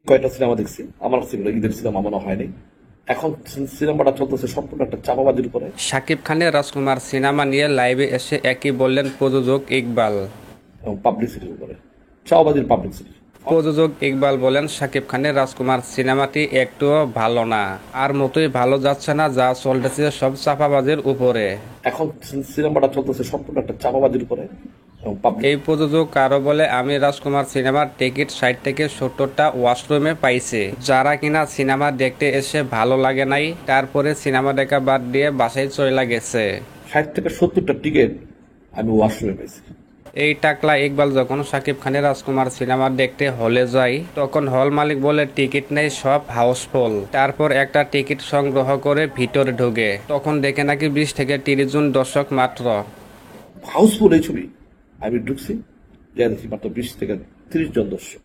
কয়টা সিনেমা দেখছি, আমার সেগুলো ঈদের সিনেমা মনে হয়নি। এখন সিনেমাটা চলতেছে সম্পূর্ণ একটা চাপাবাজির উপরে শাকিব খানের রাজকুমার সিনেমা নিয়ে লাইভে এসে একই বললেন প্রযোজক ইকবাল। এবং পাবলিসিটির উপরে, চাপাবাজির পাবলিসিটি। প্রযোজক ইকবাল বলেন, শাকিব খানের রাজকুমার সিনেমাটি একটুও ভালো না, আর মতোই ভালো যাচ্ছে না, যা চলতেছে সব চাপাবাজির উপরে। এখন সিনেমাটা চলতেছে সম্পূর্ণ একটা চাপাবাজির উপরে এবং এই প্রযোজক আরো বলে, আমি রাজকুমার সিনেমার টিকিট 60 থেকে 70টা ওয়াশরুমে পাইছি, যারা কিনা সিনেমা দেখতে এসে ভালো লাগে নাই, তারপরে সিনেমা দেখা বাদ দিয়ে বাসায় চলে গেছে। 60 থেকে 70টা টিকিট আমি ওয়াশরুমে পেয়েছি। এই টাকলা ইকবাল যখন শাকিব খানের রাজকুমার সিনেমা দেখতে হলে যায়, তখন হল মালিক বলে টিকিট নেই, সব হাউসফুল। তারপর একটা টিকিট সংগ্রহ করে ভিতরে ঢুকে, তখন দেখে নাকি 20 থেকে 30 জন দর্শক মাত্র। হাউসফুল এই ছবি, আমি ঢুকছি, যা দেখি মাত্র 20 থেকে 30 জন দর্শক।